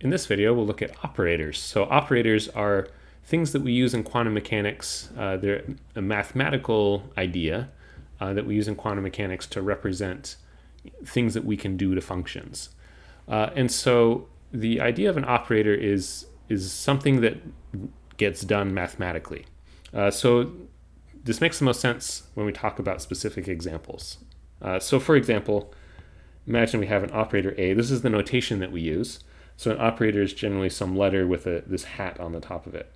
In this video, we'll look at operators. So operators are things that we use in quantum mechanics. They're a mathematical idea that we use in quantum mechanics to represent things that we can do to functions. And so the idea of an operator is something that gets done mathematically. So this makes the most sense when we talk about specific examples. So for example, imagine we have an operator A. This is the notation that we use. So an operator is generally some letter with this hat on the top of it,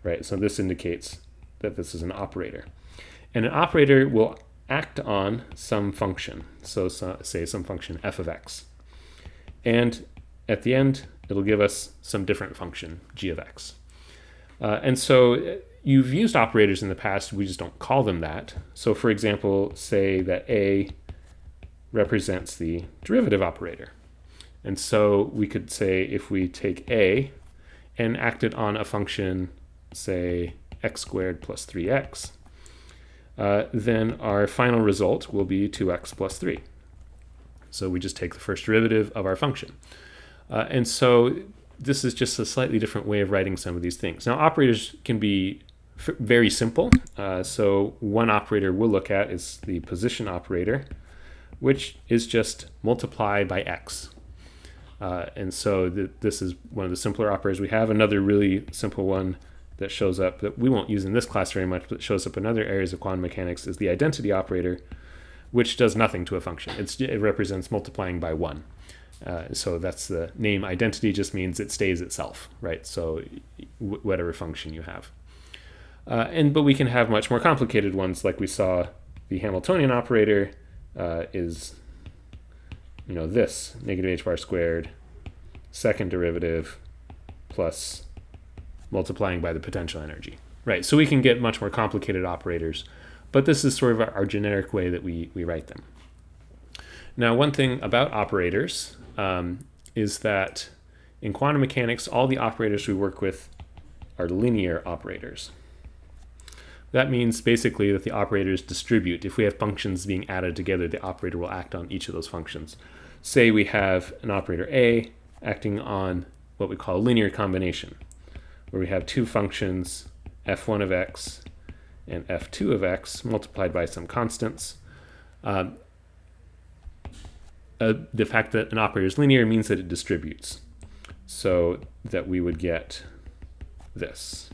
right? So this indicates that this is an operator. And an operator will act on some function. So say some function f of x. And at the end, it'll give us some different function, g of x. And so you've used operators in the past, we just don't call them that. So for example, say that A represents the derivative operator. And so we could say if we take A and act it on a function, say x squared plus 3x, then our final result will be 2x plus 3. So we just take the first derivative of our function. And so this is just a slightly different way of writing some of these things. Now operators can be very simple. So one operator we'll look at is the position operator, which is just multiply by x. And so this is one of the simpler operators we have. Another really simple one that shows up that we won't use in this class very much, but shows up in other areas of quantum mechanics is the identity operator, which does nothing to a function. It represents multiplying by 1. So that's the name. Identity just means it stays itself, right? So whatever function you have. But we can have much more complicated ones, like we saw the Hamiltonian operator is this negative h bar squared, second derivative, plus multiplying by the potential energy, right? So we can get much more complicated operators, but this is sort of our generic way that we write them. Now, one thing about operators is that in quantum mechanics, all the operators we work with are linear operators. That means basically that the operators distribute. If we have functions being added together, the operator will act on each of those functions. Say we have an operator A acting on what we call a linear combination, where we have two functions, f1 of x and f2 of x, multiplied by some constants. The fact that an operator is linear means that it distributes, so that we would get this.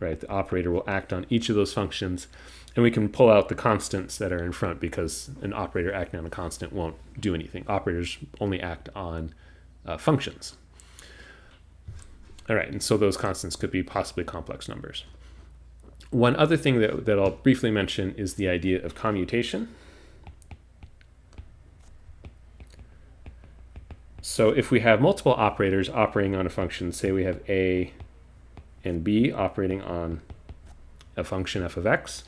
Right, the operator will act on each of those functions, and we can pull out the constants that are in front because an operator acting on a constant won't do anything. Operators only act on functions. All right, and so those constants could be possibly complex numbers. One other thing that I'll briefly mention is the idea of commutation. So if we have multiple operators operating on a function, say we have A and B operating on a function f of x,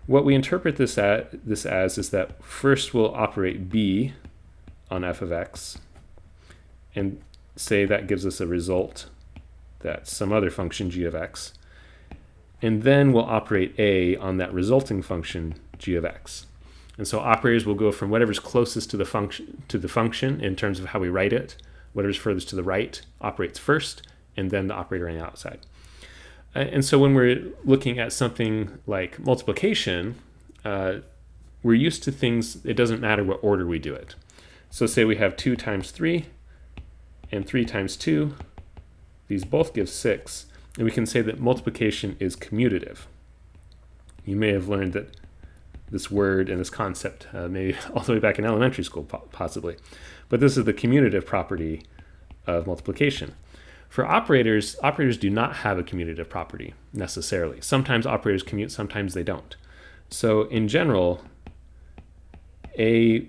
what we interpret this as is that first we'll operate B on f of x and say that gives us a result that's some other function g of x, and then we'll operate A on that resulting function g of x. And so operators will go from whatever's closest to the function in terms of how we write it. Whatever's furthest to the right operates first, and then the operator on the outside. And so when we're looking at something like multiplication, we're used to things, it doesn't matter what order we do it. So say we have 2 times 3 and 3 times 2. These both give 6. And we can say that multiplication is commutative. You may have learned that this word and this concept maybe all the way back in elementary school, possibly. But this is the commutative property of multiplication. For operators, operators do not have a commutative property necessarily. Sometimes operators commute, sometimes they don't. So in general, AB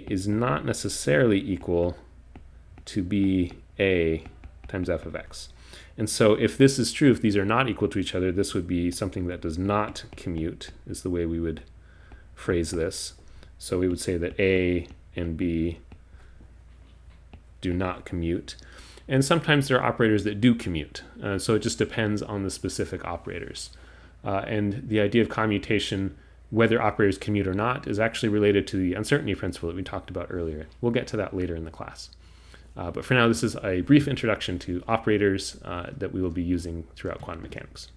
is not necessarily equal to BA times f of x. And so if this is true, if these are not equal to each other, this would be something that does not commute, is the way we would phrase this. So we would say that A and B do not commute. And sometimes there are operators that do commute. So it just depends on the specific operators. And the idea of commutation whether operators commute or not is actually related to the uncertainty principle that we talked about earlier. We'll get to that later in the class. But for now, this is a brief introduction to operators that we will be using throughout quantum mechanics.